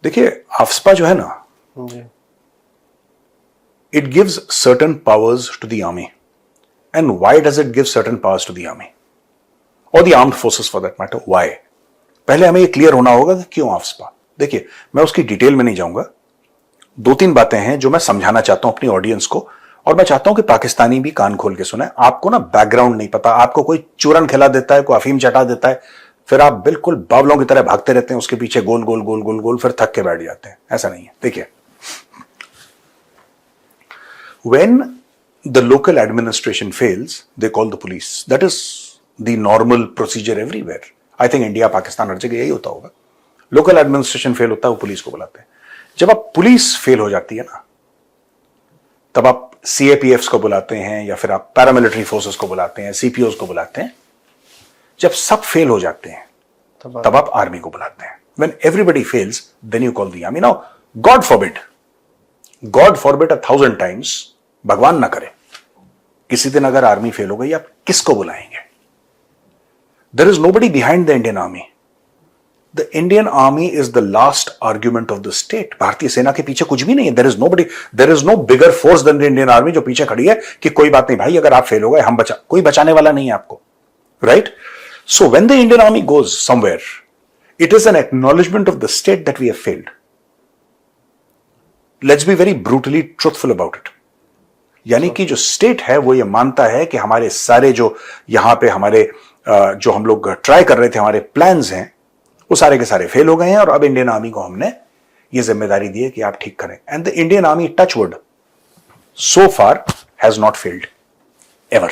देखिए आफ्सपा जो है ना, it gives certain powers to the army. And why does it give certain powers to the army? Or the armed forces for that matter? Why? पहले हमें ये clear होना होगा कि क्यों आफ्सपा। देखिए मैं उसकी डिटेल में नहीं जाऊंगा, दो तीन बातें हैं जो मैं समझाना चाहता हूं अपनी ऑडियंस को, और मैं चाहता हूं कि पाकिस्तानी भी कान खोल के सुने। आपको ना बैकग्राउंड नहीं पता, आपको कोई चूरन खिला देता है, कोई अफीम चटा देता है, फिर आप बिल्कुल बावलों की तरह भागते रहते हैं उसके पीछे, गोल गोल गोल गोल गोल, फिर थक के बैठ जाते हैं। ऐसा नहीं है। देखिए, when the local administration fails, they call the police. That is the normal procedure everywhere. I think India, Pakistan, हर जगह यही होता होगा। लोकल एडमिनिस्ट्रेशन फेल होता है, वो पुलिस को बुलाते हैं। जब आप पुलिस फेल हो जाती है ना, तब आप CAPFs को बुलाते हैं, या फिर आप पैरामिलिट्री फोर्सेस को बुलाते हैं, CPOs को बुलाते हैं। जब सब फेल हो जाते हैं तब आप आर्मी को बुलाते हैं। When everybody fails, then you call the army. Now, God forbid 1,000 times, भगवान ना करे, किसी दिन अगर आर्मी फेल हो गई, आप किसको बुलाएंगे? There is nobody behind the Indian army. The Indian army is the last argument of the state. भारतीय सेना के पीछे कुछ भी नहीं है। There is nobody, there is no bigger force than the Indian army जो पीछे खड़ी है कि कोई बात नहीं भाई, अगर आप फेल हो गए हम कोई बचाने वाला नहीं है आपको, right? So when the Indian army goes somewhere, it is an acknowledgement of the state that we have failed. Let's be very brutally truthful about it. यानी कि जो स्टेट है वो ये मानता है कि हमारे सारे जो यहां पे हमारे जो हम लोग ट्राई कर रहे थे, हमारे प्लान्स हैं, वो सारे के सारे फेल हो गए हैं, और अब इंडियन आर्मी को हमने ये जिम्मेदारी दी है कि आप ठीक करें। And the Indian army, touch wood, so far has not failed ever.